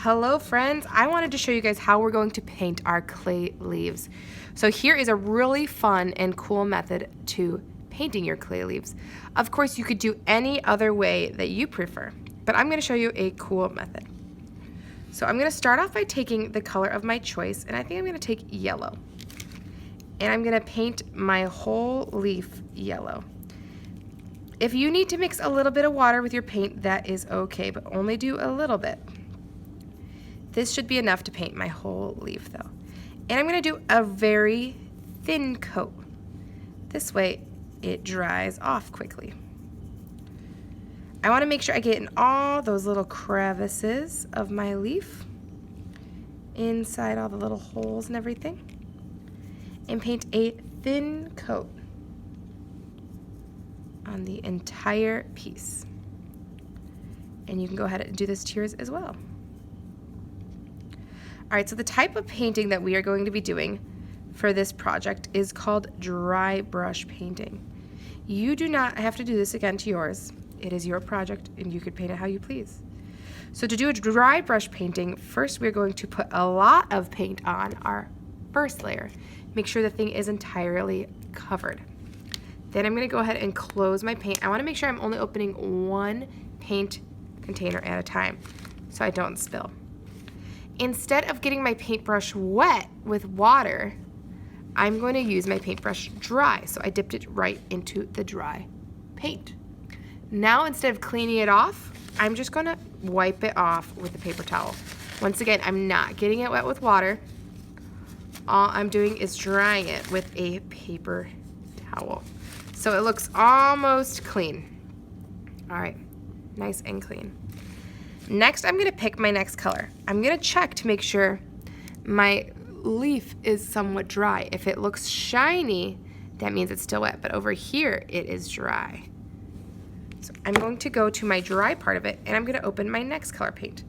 Hello friends, I wanted to show you guys how we're going to paint our clay leaves. So here is a really fun and cool method to painting your clay leaves. Of course you could do any other way that you prefer, but I'm going to show you a cool method. So I'm going to start off by taking the color of my choice, and I think I'm going to take yellow. And I'm going to paint my whole leaf yellow. If you need to mix a little bit of water with your paint, that is okay, but only do a little bit. This should be enough to paint my whole leaf though. And I'm going to do a very thin coat. This way it dries off quickly. I want to make sure I get in all those little crevices of my leaf, inside all the little holes and everything, and paint a thin coat on the entire piece. And you can go ahead and do this to yours as well. All right, so the type of painting that we are going to be doing for this project is called dry brush painting. You do not have to do this again to yours. It is your project and you could paint it how you please. So to do a dry brush painting, first we're going to put a lot of paint on our first layer. Make sure the thing is entirely covered. Then I'm going to go ahead and close my paint. I want to make sure I'm only opening one paint container at a time so I don't spill. Instead of getting my paintbrush wet with water, I'm going to use my paintbrush dry. So I dipped it right into the dry paint. Now instead of cleaning it off, I'm just going to wipe it off with a paper towel. Once again, I'm not getting it wet with water. All I'm doing is drying it with a paper towel. So it looks almost clean. All right, nice and clean. Next, I'm going to pick my next color. I'm going to check to make sure my leaf is somewhat dry. If it looks shiny, that means it's still wet, but over here it is dry. So I'm going to go to my dry part of it, and I'm going to open my next color paint.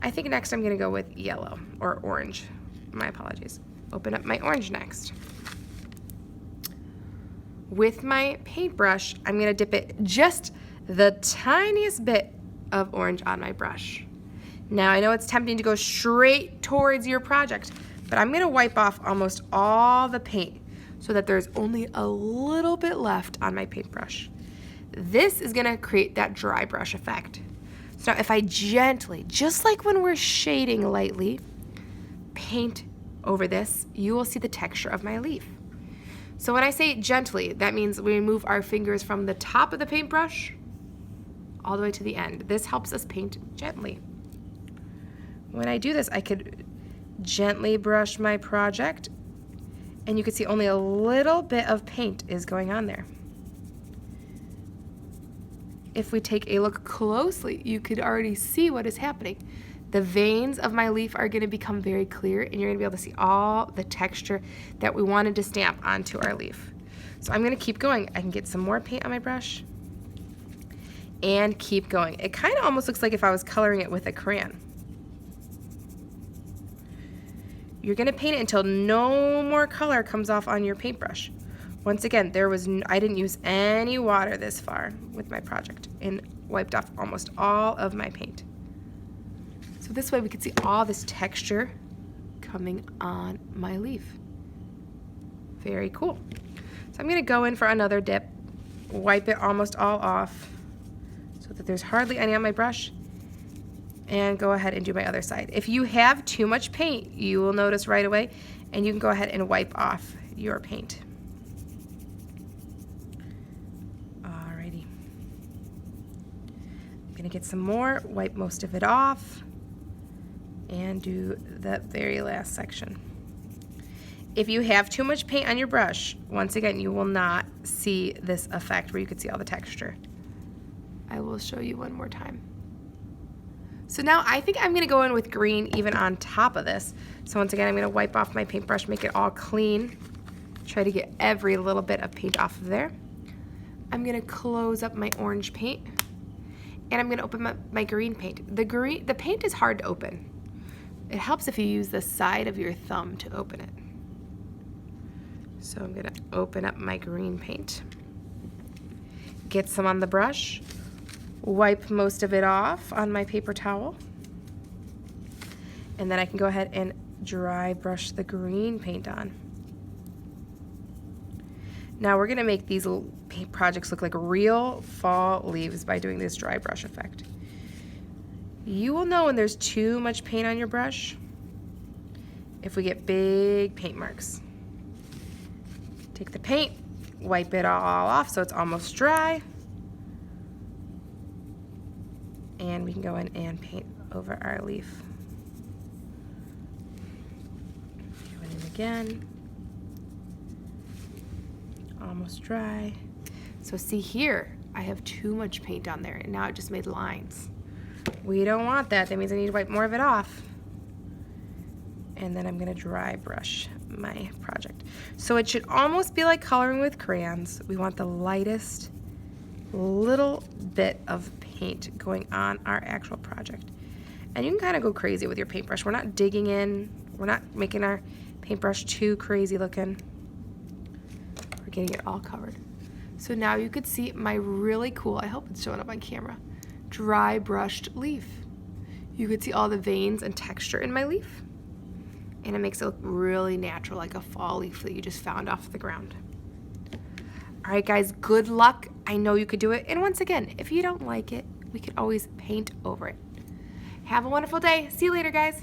I think next I'm going to go with yellow or orange. My apologies. Open up my orange next. With my paintbrush, I'm going to dip it just the tiniest bit of orange on my brush. Now I know it's tempting to go straight towards your project, but I'm going to wipe off almost all the paint so that there's only a little bit left on my paintbrush. This is going to create that dry brush effect. So now if I gently, just like when we're shading lightly, paint over this, you will see the texture of my leaf. So when I say gently, that means we move our fingers from the top of the paintbrush all the way to the end. This helps us paint gently. When I do this, I could gently brush my project, and you can see only a little bit of paint is going on there. If we take a look closely, you could already see what is happening. The veins of my leaf are going to become very clear, and you're going to be able to see all the texture that we wanted to stamp onto our leaf. So I'm going to keep going. I can get some more paint on my brush and keep going. It kind of almost looks like if I was coloring it with a crayon. You're going to paint it until no more color comes off on your paintbrush. Once again, I didn't use any water this far with my project and wiped off almost all of my paint. So this way we can see all this texture coming on my leaf. Very cool. So I'm going to go in for another dip, wipe it almost all off so that there's hardly any on my brush, and go ahead and do my other side. If you have too much paint, you will notice right away, and you can go ahead and wipe off your paint. Alrighty. I'm going to get some more, wipe most of it off, and do that very last section. If you have too much paint on your brush, once again, you will not see this effect where you can see all the texture. I will show you one more time. So now I think I'm going to go in with green even on top of this. So once again, I'm going to wipe off my paintbrush, make it all clean. Try to get every little bit of paint off of there. I'm going to close up my orange paint, and I'm going to open my green paint. The paint is hard to open. It helps if you use the side of your thumb to open it. So I'm going to open up my green paint. Get some on the brush. Wipe most of it off on my paper towel. And then I can go ahead and dry brush the green paint on. Now we're gonna make these little paint projects look like real fall leaves by doing this dry brush effect. You will know when there's too much paint on your brush if we get big paint marks. Take the paint, wipe it all off so it's almost dry. And we can go in and paint over our leaf. Go in again. Almost dry. So see here, I have too much paint on there and now it just made lines. We don't want that. That means I need to wipe more of it off. And then I'm gonna dry brush my project. So it should almost be like coloring with crayons. We want the lightest little bit of paint going on our actual project. And you can kind of go crazy with your paintbrush. We're not digging in. We're not making our paintbrush too crazy looking. We're getting it all covered. So now you could see my really cool, I hope it's showing up on camera, dry brushed leaf. You could see all the veins and texture in my leaf. And it makes it look really natural, like a fall leaf that you just found off the ground. All right, guys, good luck. I know you could do it. And once again, if you don't like it, we could always paint over it. Have a wonderful day. See you later, guys.